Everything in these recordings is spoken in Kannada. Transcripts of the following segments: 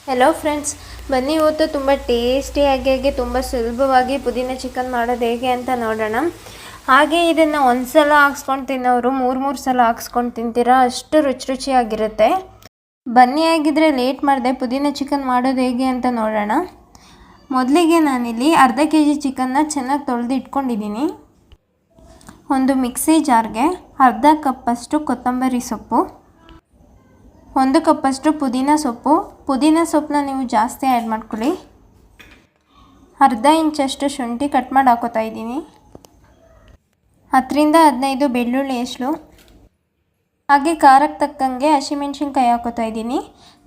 ಹೆಲೋ ಫ್ರೆಂಡ್ಸ್, ಬನ್ನಿ ಇವತ್ತು ತುಂಬ ಟೇಸ್ಟಿಯಾಗಿ ತುಂಬ ಸುಲಭವಾಗಿ ಪುದೀನ ಚಿಕನ್ ಮಾಡೋದು ಹೇಗೆ ಅಂತ ನೋಡೋಣ. ಹಾಗೆ ಇದನ್ನು ಒಂದು ಸಲ ಹಾಕ್ಸ್ಕೊಂಡು ತಿನ್ನೋರು ಮೂರು ಸಲ ಹಾಕ್ಸ್ಕೊಂಡು ತಿಂತೀರಾ, ಅಷ್ಟು ರುಚಿಯಾಗಿರುತ್ತೆ. ಬನ್ನಿ ಆಗಿದ್ರೆ ಲೇಟ್ ಮಾಡಿದೆ ಪುದೀನ ಚಿಕನ್ ಮಾಡೋದು ಹೇಗೆ ಅಂತ ನೋಡೋಣ. ಮೊದಲಿಗೆ ನಾನಿಲ್ಲಿ ಅರ್ಧ kg ಚಿಕನ್ನ ಚೆನ್ನಾಗಿ ತೊಳೆದು ಇಟ್ಕೊಂಡಿದ್ದೀನಿ. ಒಂದು ಮಿಕ್ಸಿ ಜಾರ್ಗೆ ಅರ್ಧ ಕಪ್ಪಷ್ಟು ಕೊತ್ತಂಬರಿ ಸೊಪ್ಪು, 1 ಕಪ್ಪಷ್ಟು ಪುದೀನ ಸೊಪ್ಪನ್ನ ನೀವು ಜಾಸ್ತಿ ಆ್ಯಡ್ ಮಾಡ್ಕೊಳ್ಳಿ. ಅರ್ಧ ಇಂಚಷ್ಟು ಶುಂಠಿ ಕಟ್ ಮಾಡಿ ಹಾಕೋತಾ ಇದ್ದೀನಿ. 10 ರಿಂದ 15 ಬೆಳ್ಳುಳ್ಳಿ ಎಸಳು, ಹಾಗೆ ಖಾರಕ್ಕೆ ತಕ್ಕಂಗೆ ಹಸಿಮೆಣ್ಸಿನ್ಕಾಯಿ ಹಾಕೋತಾ ಇದ್ದೀನಿ.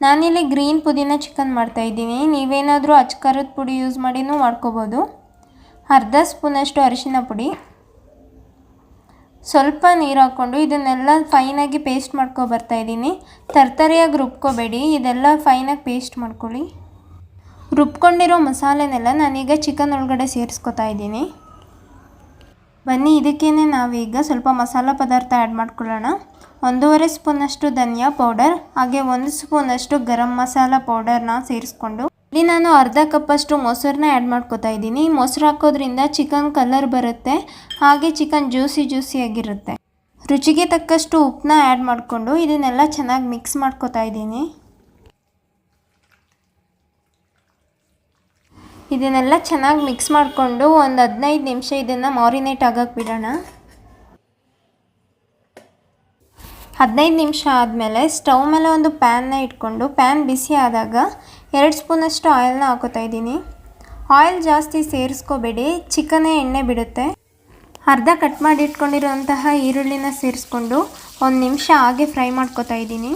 ನಾನಿಲ್ಲಿ ಗ್ರೀನ್ ಪುದೀನ ಚಿಕನ್ ಮಾಡ್ತಾಯಿದ್ದೀನಿ. ನೀವೇನಾದರೂ ಅಚ್ಚ ಖಾರದ ಪುಡಿ ಯೂಸ್ ಮಾಡಿನೂ ಮಾಡ್ಕೋಬೋದು. ಅರ್ಧ ಸ್ಪೂನಷ್ಟು ಅರಿಶಿನ ಪುಡಿ, ಸ್ವಲ್ಪ ನೀರು ಹಾಕ್ಕೊಂಡು ಇದನ್ನೆಲ್ಲ ಫೈನಾಗಿ ಪೇಸ್ಟ್ ಬರ್ತಾಯಿದ್ದೀನಿ. ತರ್ತರಿಯಾಗಿ ರುಬ್ಕೋಬೇಡಿ, ಇದೆಲ್ಲ ಫೈನಾಗಿ ಪೇಸ್ಟ್ ಮಾಡ್ಕೊಳ್ಳಿ. ರುಬ್ಕೊಂಡಿರೋ ಮಸಾಲೆನೆಲ್ಲ ನಾನೀಗ ಚಿಕನ್ ಒಳಗಡೆ ಸೇರಿಸ್ಕೊತಾ ಇದ್ದೀನಿ. ಬನ್ನಿ ಇದಕ್ಕೇನೆ ನಾವೀಗ ಸ್ವಲ್ಪ ಮಸಾಲ ಪದಾರ್ಥ ಆ್ಯಡ್ ಮಾಡ್ಕೊಳ್ಳೋಣ. 1.5 ಸ್ಪೂನಷ್ಟು ಧನಿಯಾ ಪೌಡರ್, ಹಾಗೆ 1 ಸ್ಪೂನಷ್ಟು ಗರಂ ಮಸಾಲ ಪೌಡರ್ನ ಸೇರಿಸ್ಕೊಂಡು ಇಲ್ಲಿ ನಾನು ಅರ್ಧ ಕಪ್ಪಷ್ಟು ಮೊಸರನ್ನ ಆ್ಯಡ್ ಮಾಡ್ಕೋತಾ ಇದ್ದೀನಿ. ಮೊಸರು ಹಾಕೋದ್ರಿಂದ ಚಿಕನ್ ಕಲರ್ ಬರುತ್ತೆ, ಹಾಗೆ ಚಿಕನ್ ಜ್ಯೂಸಿಯಾಗಿರುತ್ತೆ. ರುಚಿಗೆ ತಕ್ಕಷ್ಟು ಉಪ್ಪನ್ನ ಆ್ಯಡ್ ಮಾಡಿಕೊಂಡು ಇದನ್ನೆಲ್ಲ ಚೆನ್ನಾಗಿ ಮಿಕ್ಸ್ ಮಾಡ್ಕೋತಾ ಇದ್ದೀನಿ. ಇದನ್ನೆಲ್ಲ ಚೆನ್ನಾಗಿ ಮಿಕ್ಸ್ ಮಾಡಿಕೊಂಡು ಒಂದು 15 ನಿಮಿಷ ಇದನ್ನು ಮಾರಿನೇಟ್ ಆಗೋಕ್ಕೆ ಬಿಡೋಣ. 15 ನಿಮಿಷ ಆದಮೇಲೆ ಸ್ಟವ್ ಮೇಲೆ ಒಂದು ಪ್ಯಾನ್ನ ಇಟ್ಕೊಂಡು ಪ್ಯಾನ್ ಬಿಸಿ ಆದಾಗ 2 ಸ್ಪೂನಷ್ಟು ಆಯಿಲ್ನ ಹಾಕೋತಾ ಇದ್ದೀನಿ. ಆಯಿಲ್ ಜಾಸ್ತಿ ಸೇರಿಸ್ಕೋಬೇಡಿ, ಚಿಕನ್ನೇ ಎಣ್ಣೆ ಬಿಡುತ್ತೆ. ಅರ್ಧ ಕಟ್ ಮಾಡಿ ಇಟ್ಕೊಂಡಿರೋಂತಹ ಈರುಳ್ಳಿನ ಸೇರಿಸ್ಕೊಂಡು 1 ನಿಮಿಷ ಹಾಗೆ ಫ್ರೈ ಮಾಡ್ಕೋತಾ ಇದ್ದೀನಿ.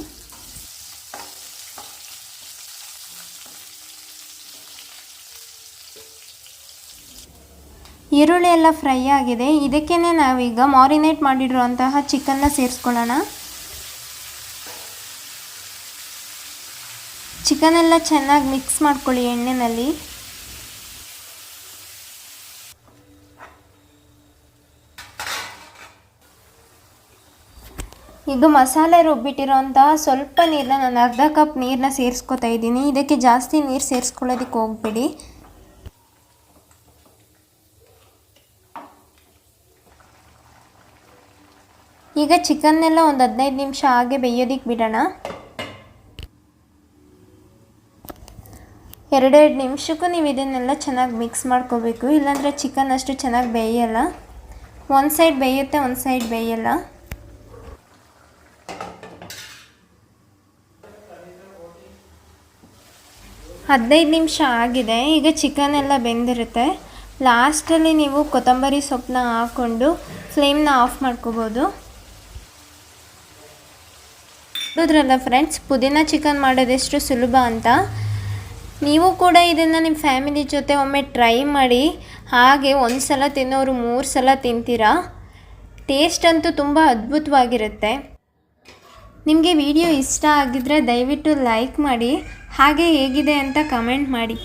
ಈರುಳ್ಳಿ ಎಲ್ಲ ಫ್ರೈ ಆಗಿದೆ. ಇದಕ್ಕೇ ನಾವೀಗ ಮಾರಿನೇಟ್ ಮಾಡಿರೋಂತಹ ಚಿಕನ್ನ ಸೇರಿಸ್ಕೊಳ್ಳೋಣ. ಚಿಕನ್ ಎಲ್ಲ ಚೆನ್ನಾಗಿ ಮಿಕ್ಸ್ ಮಾಡ್ಕೊಳ್ಳಿ ಎಣ್ಣೆಯಲ್ಲಿ. ಈಗ ಮಸಾಲೆ ರುಬ್ಬಿಟ್ಟಿರೋಂತಹ ಸ್ವಲ್ಪ ನೀರನ್ನ, ನಾನು ಅರ್ಧ ಕಪ್ ನೀರನ್ನ ಸೇರಿಸ್ಕೊತಾ ಇದ್ದೀನಿ. ಇದಕ್ಕೆ ಜಾಸ್ತಿ ನೀರು ಸೇರಿಸ್ಕೊಳ್ಳೋದಕ್ಕೆ ಹೋಗಬೇಡಿ. ಈಗ ಚಿಕನ್ನೆಲ್ಲ ಒಂದು 15 ನಿಮಿಷ ಹಾಗೆ ಬೇಯೋದಕ್ಕೆ ಬಿಡೋಣ. 2 ನಿಮಿಷಕ್ಕೂ ನೀವು ಇದನ್ನೆಲ್ಲ ಚೆನ್ನಾಗಿ ಮಿಕ್ಸ್ ಮಾಡ್ಕೋಬೇಕು, ಇಲ್ಲಾಂದರೆ ಚಿಕನ್ ಅಷ್ಟು ಚೆನ್ನಾಗಿ ಬೇಯಲ್ಲ. ಒಂದು ಸೈಡ್ ಬೇಯುತ್ತೆ, ಒಂದು ಸೈಡ್ ಬೇಯಲ್ಲ. ಹದಿನೈದು ನಿಮಿಷ ಆಗಿದೆ. ಈಗ ಚಿಕನ್ ಎಲ್ಲ ಬೆಂದಿರುತ್ತೆ. ಲಾಸ್ಟಲ್ಲಿ ನೀವು ಕೊತ್ತಂಬರಿ ಸೊಪ್ಪನ್ನ ಹಾಕ್ಕೊಂಡು ಫ್ಲೇಮ್ನ ಆಫ್ ಮಾಡ್ಕೋಬೋದು. ನೋಡಿದ್ರಲ್ಲ ಫ್ರೆಂಡ್ಸ್, ಪುದೀನ ಚಿಕನ್ ಮಾಡೋದೆಷ್ಟು ಸುಲಭ ಅಂತ. ನೀವು ಕೂಡ ಇದನ್ನು ನಿಮ್ಮ ಫ್ಯಾಮಿಲಿ ಜೊತೆ ಒಮ್ಮೆ ಟ್ರೈ ಮಾಡಿ. ಹಾಗೆ 1 ಸಲ ತಿನ್ನೋರು 3 ಸಲ ತಿಂತೀರಾ. ಟೇಸ್ಟ್ ಅಂತೂ ತುಂಬ ಅದ್ಭುತವಾಗಿರುತ್ತೆ. ನಿಮಗೆ ವಿಡಿಯೋ ಇಷ್ಟ ಆಗಿದ್ದರೆ ದಯವಿಟ್ಟು ಲೈಕ್ ಮಾಡಿ, ಹಾಗೆ ಹೇಗಿದೆ ಅಂತ ಕಮೆಂಟ್ ಮಾಡಿ.